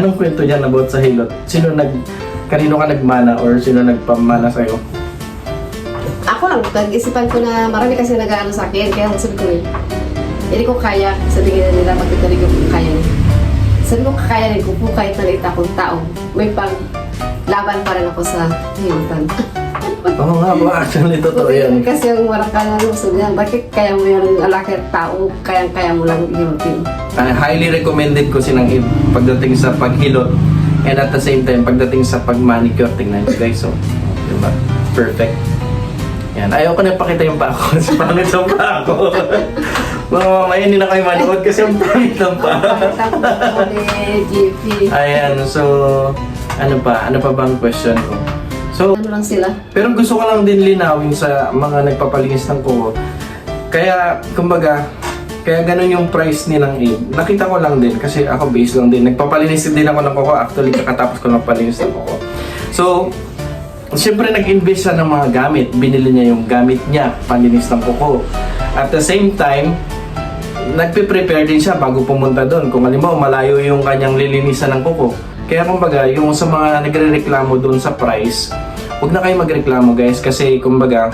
Anong kwento niyan about sa hilot? Kanino ka nagmana or sino nagpamana sa'yo? Ako lang, nag-isipan ko na marami kasi nag-ano sa akin, kaya sabi ko hindi ko kaya, sabi nila magkakari ko kaya. Sabi ko kaya rin ko po kahit nalita akong tao, may pang laban pa rin ako sa hilutan. Oo nga ba, actually totoo yan. Kasi yung walang ka na sabi niya, bakit kaya mo yung alaki at tao, kaya mo lang hilutin. Highly recommended ko sinang pagdating sa paghilot and at the same time pagdating sa pag-manicure. Tingnan nyo guys, so diba? Perfect. Yan, ayaw ko na ipakita yung pa ako kasi pangit sa pa ako. Mga mamaya hindi na kayo manood kasi ang pangit ng pa. Ayan, so ano pa bang question ko? So, ano lang sila? pero gusto ko lang din linawin sa mga nagpapalinis ng kuko. Kaya, kumbaga, kaya ganun yung price nilang Abe. Nakita ko lang din kasi ako base lang din. Nagpapalinis din ako ng kuko. Actually, kakatapos ko ng palinis ng kuko. So, siyempre nag-invest siya ng mga gamit. Binili niya yung gamit niya, panlinis ng kuko. At the same time, nagpe-prepare din siya bago pumunta doon. Kung halimbawa, malayo yung kanyang lilinisan ng kuko. Kaya kumbaga, yung sa mga nagre-reklamo doon sa price, huwag na kayo magreklamo guys kasi kumbaga,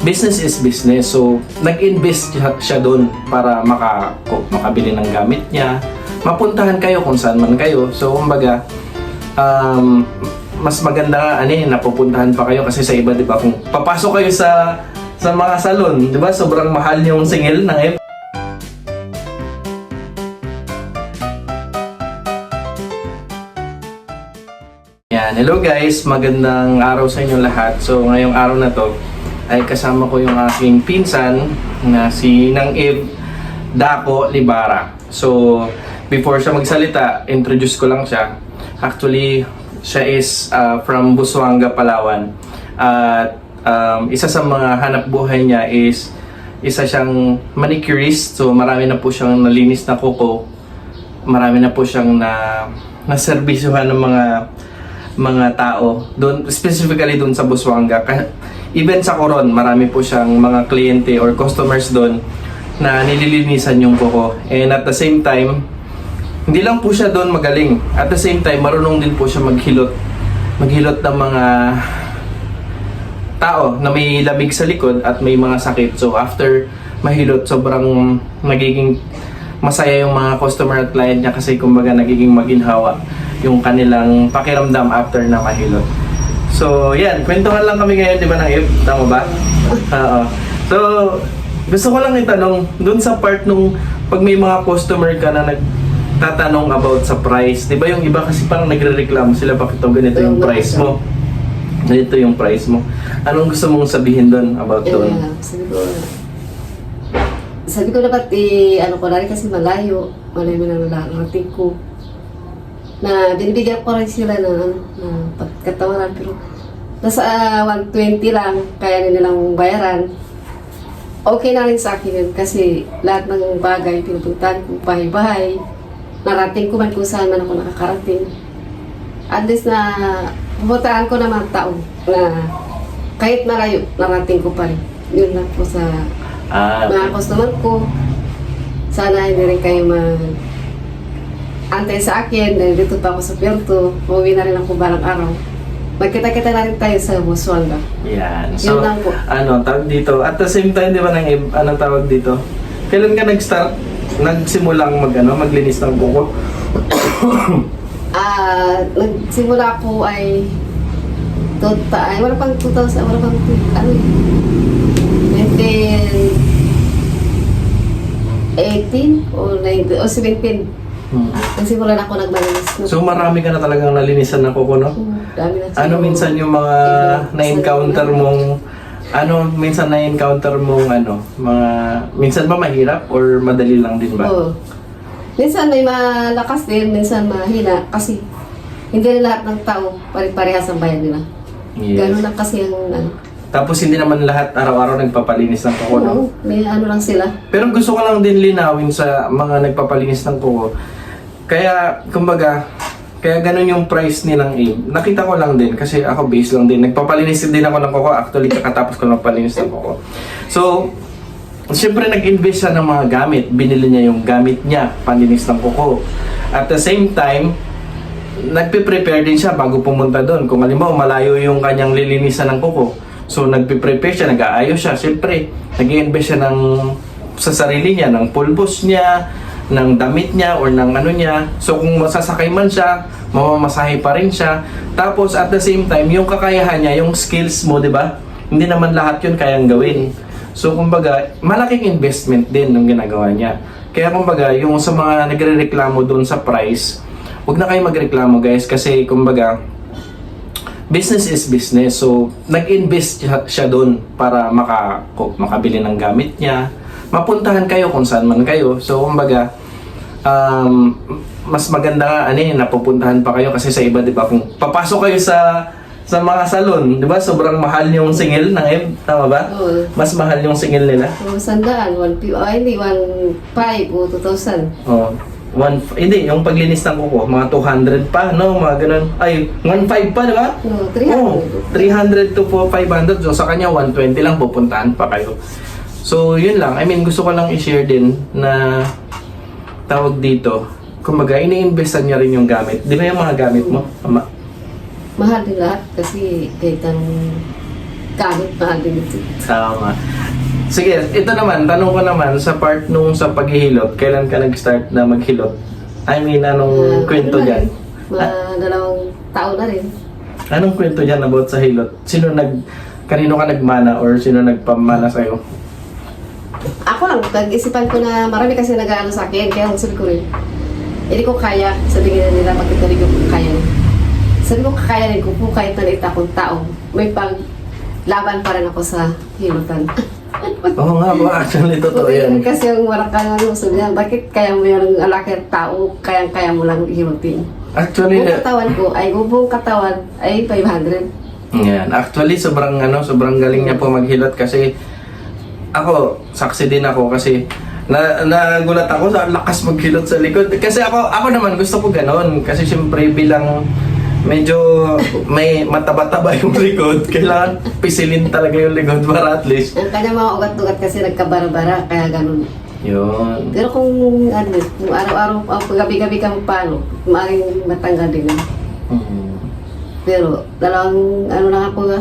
business is business. So, nag-invest siya doon para makabili ng gamit niya. Mapuntahan kayo kung saan man kayo. So, kumbaga, mas maganda napupuntahan pa kayo kasi sa iba, di ba? Kung papasok kayo sa mga salon, di ba? Sobrang mahal yung singil ng Abe. Yan, hello guys, magandang araw sa inyo lahat. So, ngayong araw na to ay kasama ko yung aking pinsan na si Nang Abe Daco Libara. So, before siya magsalita, introduce ko lang siya. Actually, siya is from Busuanga, Palawan. At isa sa mga hanap buhay niya is isa siyang manicurist. So, marami na po siyang nalinis na kuko. Marami na po siyang naserbisyuhan ng mga tao doon, specifically doon sa Busuanga. Even sa Coron, marami po siyang mga kliyente or customers doon na nililinisan yung kuko. And at the same time, hindi lang po siya doon magaling. At the same time, marunong din po siya maghilot ng mga tao na may lamig sa likod at may mga sakit. So after mahilot, sobrang nagiging masaya yung mga customer at client niya kasi kumbaga nagiging maginhawa yung kanilang pakiramdam after na mahilot. So, yan. Kwentuhan lang kami ngayon, di ba, ng Abe? Tama ba? Oo. So, gusto ko lang itanong, dun sa part nung pag may mga customer ka na nagtatanong about sa price, di ba yung iba kasi parang nagre-reklamo sila, bakit ganito yung price mo? Ganito yung price mo. Anong gusto mong sabihin dun about doon? Sabi ko dapat ano ko na rin kasi malayo na narating ko. Na binibigyan ko rin sila na pagkatawaran pero nasa 120 lang kaya nilang bayaran. Okay na rin sa akin yun kasi lahat ng bagay pinupuntahan ko bahay-bahay. Narating ko man kung saan man ako nakakarating. At least na pupuntahan ko naman tao na kahit malayo narating ko pa rin. Yun lang po sa mga customer ko. Sana hindi rin kayo antay sa akin, dahil dito pa ako sa Puerto, uuwi na rin ako balang araw. Magkita-kita na rin tayo sa Busuanga. Yan. So, yun lang po. Tawag dito. At the same time, di ba, anong tawag dito? Kailan ka nagsimulang maglinis ng kuko? Nagsimula ako ay wala pang 2000, wala pang 2018 o 19 o 17. Nagsimula na ako nagbalinis. So marami ka na talagang nalinisan ng kuko, no? Dami na. Ano minsan yung mga na-encounter mong minsan ba mahirap or madali lang din ba? Oo. Minsan may malakas din, minsan mahina kasi hindi lahat ng tao pare-parehas ang bayan nila. Yes. Ganun lang kasi ang Tapos hindi naman lahat araw-araw nagpapalinis ng kuko, no? Oo, may lang sila. Pero gusto ko lang din linawin sa mga nagpapalinis ng kuko. Kaya, kumbaga, kaya ganun yung price nilang Abe. Nakita ko lang din kasi ako base lang din. Nagpapalinis din ako ng kuko. Actually, kakatapos ko ng palinis ng kuko. So, siyempre nag-invest siya ng mga gamit. Binili niya yung gamit niya, panlinis ng kuko. At the same time, nagpe-prepare din siya bago pumunta doon. Kung halimbawa malayo yung kanyang lilinisan ng kuko, so nagpe-prepare siya, nag-aayos siya. Siyempre, nag-invest siya sa sarili niya, ng pulbos niya, ng damit niya, or ng ano niya. So kung masasakay man siya, mamamasahe pa rin siya. Tapos at the same time, yung kakayahan niya, yung skills mo, di ba? Hindi naman lahat yun kayang gawin. So kumbaga, malaking investment din ng ginagawa niya. Kaya kumbaga, yung sa mga nagre-reklamo doon sa price, huwag na kayo magreklamo guys, kasi kumbaga, business is business. So, nag-invest siya doon para makabili ng gamit niya. Mapuntahan kayo kung saan man kayo. So, kumbaga, mas maganda nga, napupuntahan pa kayo kasi sa iba, di ba? Kung papasok kayo sa mga salon, di ba? Sobrang mahal yung singil ng Eb. Tama ba? Oo. Mas mahal yung singil nila. So, 100, 1,500 o 2,000. Oh. Hindi, yung paglinis ng kuko, mga 200 pa, no? Mga ganun. Ay, 1.5 pa, di ba? No, 300. Oh, 300 to 500. So, sa kanya, 120 lang, pupuntahan pa kayo. So, yun lang. I mean, gusto ko lang i-share din na tawag dito. Kumbaga, ini-investan niya rin yung gamit. Di ba yung mga gamit mo? Ama? Mahal din lahat kasi kahit anong gamit, mahal din ito. Tama. Sige, ito naman, tanong ko naman sa part nung sa paghihilot, kailan ka nag-start na maghilot? I mean, anong kwento dyan? Mga 2 taon na rin. Anong kwento dyan about sa hilot? Kanino ka nagmana or sino nagpamana sa'yo? Ako lang, nag-isipan ko na marami kasi nag-ano sa akin, kaya sabi ko rin, hindi ko kaya, sabihin na nila, bakit hindi ko kaya. Sabi ko, kakayanin ko po kahit nalit akong tao. May paglaban pa rin ako sa hilutan. Oo nga ba, actually totoo yan. Kasi yung wala ka nga sabi niya, bakit kaya mo yung alakir tao, kaya mo lang hilutin. Actually, Buong katawan ay 500. yan. Actually, sobrang galing niya po maghilot kasi ako, saksi din ako kasi nagulat ako sa lakas maghilot sa likod. Kasi ako naman gusto ko ganon. Kasi syempre bilang medyo may mataba-taba yung likod, kailangan pisilin talaga yung likod para at least. Ang kanya mga ugat-ugat kasi nagkabara-bara, kaya ganun. Yun. Pero kung araw-araw, gabi-gabi ka paano, maaaring matanggal din. Mhm. Pero lang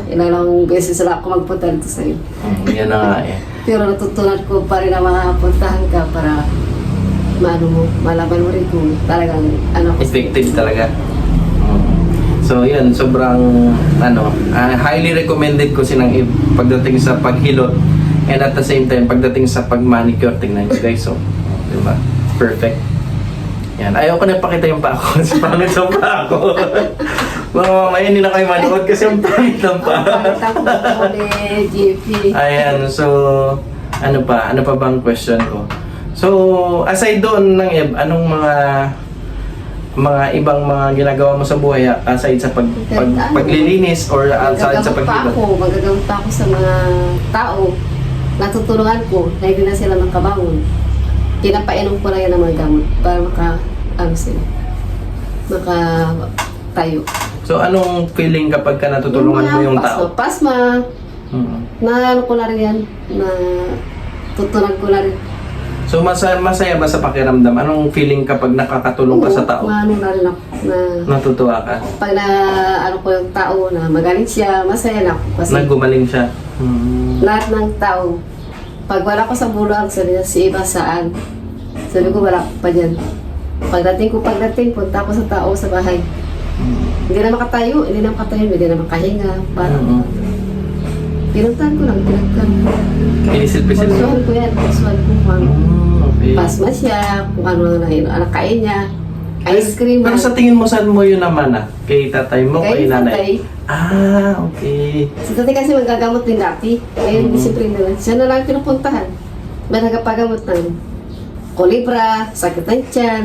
ilang beses lang ako magpunta dito sa'yo. Yan na nga eh. Pero natutunan ko pa rin na makapuntahan ka para malaman mo rin kung talagang Effective talaga. So yun, sobrang highly recommended ko sinang pagdating sa paghilot and at the same time pagdating sa pag-manicure. Tingnan nyo guys, so di ba? Perfect. Yan, ayaw ko na ipakita yung pa ako kasi pangit sa pa ako. Mga mamaya hindi na kayo manood kasi yung pangit ng pa. Ako ni GP. Ayan, so ano pa bang question ko? So aside doon ng Eb, anong mga ibang mga ginagawa mo sa buhay aside sa paglilinis or aside sa paghilot? Magagamot pa ako sa mga tao. Natutulungan ko na hindi na sila makabangon. Pinapainom ko na yan ng mga gamot para makatayo. So anong feeling kapag ka natutulungan mo yung tao? Pasma. Na ko na rin yan. Na tutunan ko na rin. So masaya ba sa pakiramdam? Anong feeling kapag nakakatulong ka sa tao? Na rin ako. Natutuwa ka? Pag ko yung tao na magaling siya, masaya na ako. Kasi Naggumaling siya? lahat ng tao, pag wala ko sa bulag, sabi niya, si Iba saan? Sabi ko, wala pa dyan. Pagdating, punta ko sa tao sa bahay. Hindi na makatayo, hindi na makahinga. Parang, pinuntahan ko lang. Pinisil-pisil mo? Pagsuhan ko yan, pagsuhan ko kung Okay. pasma siya, kung ano na kain niya. Ice cream. Pero sa tingin mo, saan mo yun naman Kay tatay mo, kay nanay? Tatay. Okay. Si tatay kasi magagamot din dati. Ngayon, disiplin na lang. Siya na lang pinupuntahan. Ba nagpagamot ng kolibra, sakit ng tiyan.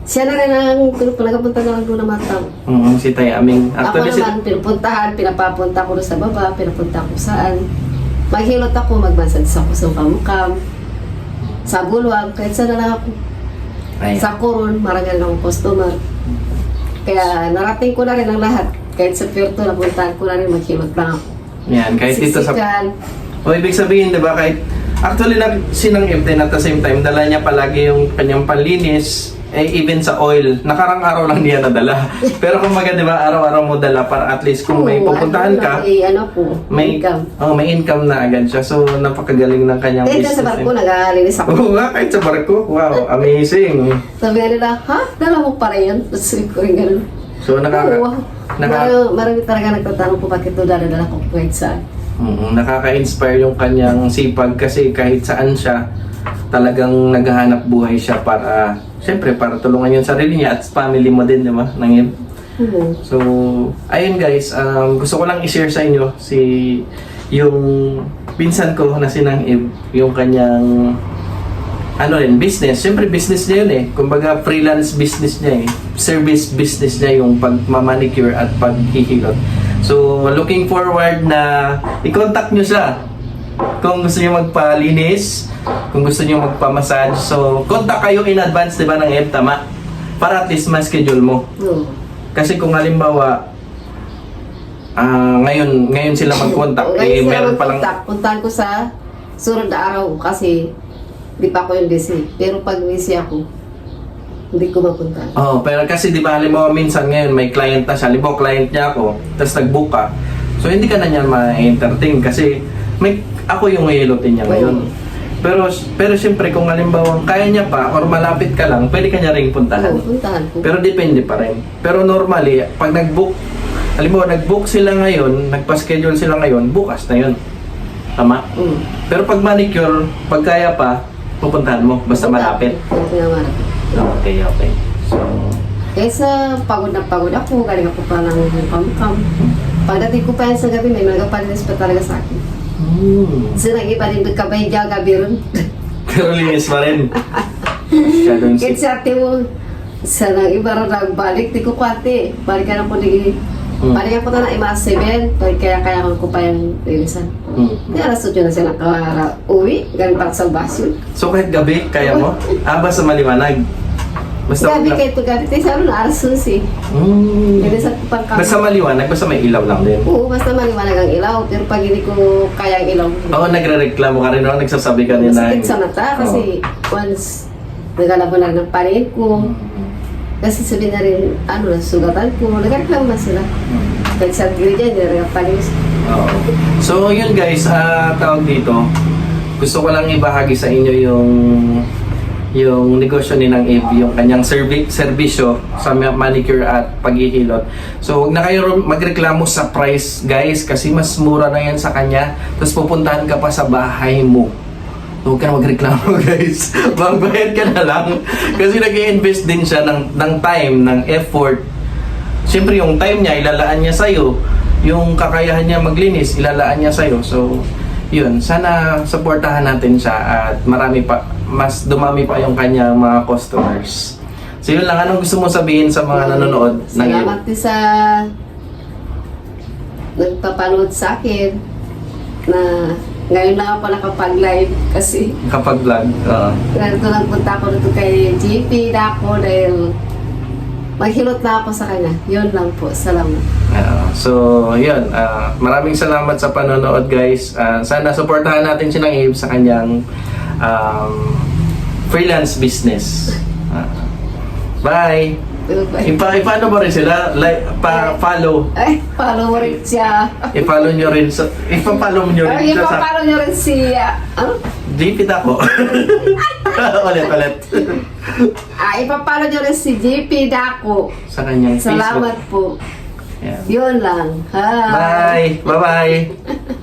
Siya na rin ang pinagpunta na lang doon na matang. Si Tay Aming. Ako Actually, naman, pinupuntahan, pinapapunta ko doon sa baba, pinapunta ko saan. Maghilot ako, magmassage ako sa kamukam. Sa bulwag, kahit saan na lang ako. Sa Coron, marangal ng customer. Kaya narating ko na rin ang lahat. Kahit sa Puerto, napuntahan ko na rin, maghilot lang ako. yan, kahit dito sa... Siksikan. O ibig sabihin, di ba, kahit Actually, sinang Eve din at the same time, dala niya palagi yung kanyang panlinis, even sa oil. Nakarang araw lang niya nadala. Pero kumbaga, di ba, araw-araw mo dala para at least kung may pupuntahan ka, may income na agad siya. So, napakagaling ng kanyang Kahit business. sa barko, nag-aalinis ako. Oo nga, kahit sa barko. Wow, amazing. Sabi nila, ha? Dala mo pa rin yan? Sabi ko rin ganun. So, Marami talaga nagtatanong ko bakit ito dala-dala ko kahit saan. Nakaka-inspire yung kanyang sipag kasi kahit saan siya, talagang naghahanap buhay siya para, syempre, para tulungan yung sarili niya at family mo din, di ba? So, ayun guys, gusto ko lang i-share sa inyo yung pinsan ko na si Nang Eve, yung kanyang business. Siyempre, business niya yun eh. Kumbaga, freelance business niya eh. Service business niya yung pagmamanicure at paghihilot. So, looking forward na i-contact nyo siya. Kung gusto niyo magpalinis, kung gusto niyo magpamassage. So, contact kayo in advance, di ba, ng Eve, tama? Para at least ma-schedule mo. Kasi kung halimbawa, ngayon sila mag-contact, meron palang... Puntahan ko sa sunod na araw kasi di pa ako yung busy. Pero pag busy ako, hindi ko mapunta. Pero kasi di ba, halimbawa minsan ngayon may client na siya, halimbawa client niya ako, tapos nag-book ka. So hindi ka na niya ma-entertain kasi ako yung hihilutin niya ngayon. Pero siyempre kung halimbawa kaya niya pa or malapit ka lang, pwede ka niya ring puntahan. Puntahan ko. Pero depende pa rin. Pero normally, pag halimbawa nag-book sila ngayon, nagpa-schedule sila ngayon, bukas na yun. Tama? Pero pag manicure, pag kaya pa, pupuntahan mo, basta malapit. Okay. So, kaysa pagod na pagod ako, galing ako pa ng kam-kam. Pagdating ko pa yan sa gabi, may nagpalinis pa talaga sa akin. Kasi nag-iba din kabay dyan gabi ron. Pero linis pa rin. Kahit sa ate mo, sa nag-iba ron nagbalik, di ko kwate. Balikan ako balikan ko na ima 7, kaya ko pa yung linisan. Kaya alas 8 na sila uwi, galing para sa basyo. So kahit gabi, kaya mo? Basta maliwanag? Gabi kahit gabi, tayo sa na alas 11. Linisan ko pang kami. Basta maliwanag, basta may ilaw lang din? Oo, basta maliwanag ang ilaw. Pero pag hindi ko kaya ang ilaw. Nagre-reklamo ka rin, nagsasabi ka rin na... Masakit sa mata kasi once nagalabo na ng panin ko. Kasi sabi na rin, sugatan ko, nagreklamo na sila. Kahit sa gilid yan, nagpalinis. So yun guys, tawag dito, gusto ko lang ibahagi sa inyo yung negosyo ni Nang Eve, yung kanyang serbisyo sa manicure at paghihilot. So huwag na kayo magreklamo sa price guys, kasi mas mura na yan sa kanya, tapos pupuntahan ka pa sa bahay mo. Huwag ka na magreklamo guys, magbayad ka na lang kasi nag-i-invest din siya ng time, ng effort. Siyempre yung time niya, ilalaan niya sa'yo. Yung kakayahan niya maglinis, ilalaan niya sa'yo. So, yun. Sana supportahan natin siya at mas dumami pa yung kanyang mga customers. So, yun lang. Anong gusto mo sabihin sa mga nanonood? Salamat din sa nagpapanood sa akin na ngayon lang ako nakapag-live kasi kapag-vlog. ganito nagpunta ako dito kay GP Dako dahil maghilot na ako sa kanya. Yun lang po. Salamat. So, yun. Maraming salamat sa panonood, guys. Sana supportahan natin si Nang Eve sa kanyang freelance business. Bye! Ipaano mo rin sila? Follow. Ay, follow mo rin siya. I-follow nyo rin sa... I-follow nyo rin Ay, siya sa... ipapalo nyo rin siya. Lipit ako. ulit. Ipapalo nyo rin si GP Dako. Sa kanyang Salamat Facebook. po. Yan. Yun lang. Hi. Bye! Bye-bye!